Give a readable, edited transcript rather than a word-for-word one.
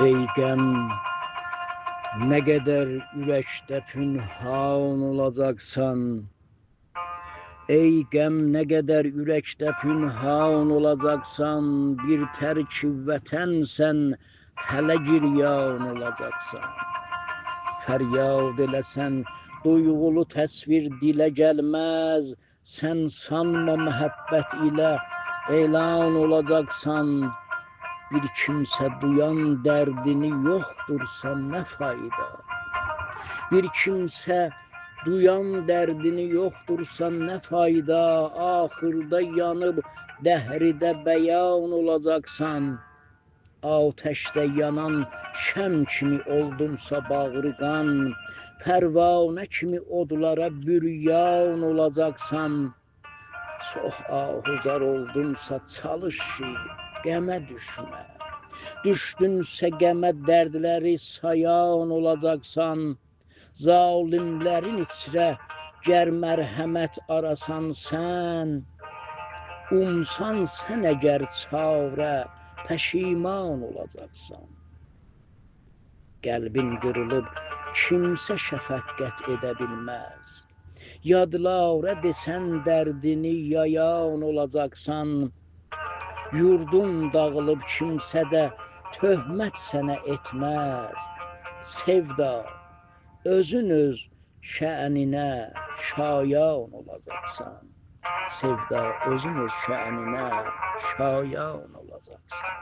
Ey qəm, nə qədər ürəkdə pünhan olacaqsan. Ey qəm, nə qədər ürəkdə pünhan olacaqsan. Bir tərk vətənsən, hələ giryan olacaqsan. Fəryad eləsən, duyğulu təsvir dilə gəlməz. Sən sanma məhəbbət ilə elan olacaqsan. Bir kimsə duyan dərdini yoxdursa nə fayda? Bir kimsə duyan dərdini yoxdursa nə fayda? Axırda yanıb dəhridə bəyan olacaqsan. Atəşdə yanan şəm kimi oldumsa bağrıqan, pərvanə kimi odlara büryan olacaqsan. Çox ahuzar oldumsa çalış ki, qəmə düşmə. Düşdünsə qəmə dərdləri sayan olacaqsan. Zalimlərin içrə gər mərhəmət arasan sən. Umsan sən əgər çarə, pəşiman olacaqsan. Qəlbin qırılıb kimsə şəfəqqət edə bilməz. Yadlara desən dərdini yayan olacaqsan. Yurdun dağılıb kimsə də töhmət sənə etməz. Sevda, özün öz şəninə şayan olacaqsan. Sevda, özün öz şəninə şayan olacaqsan.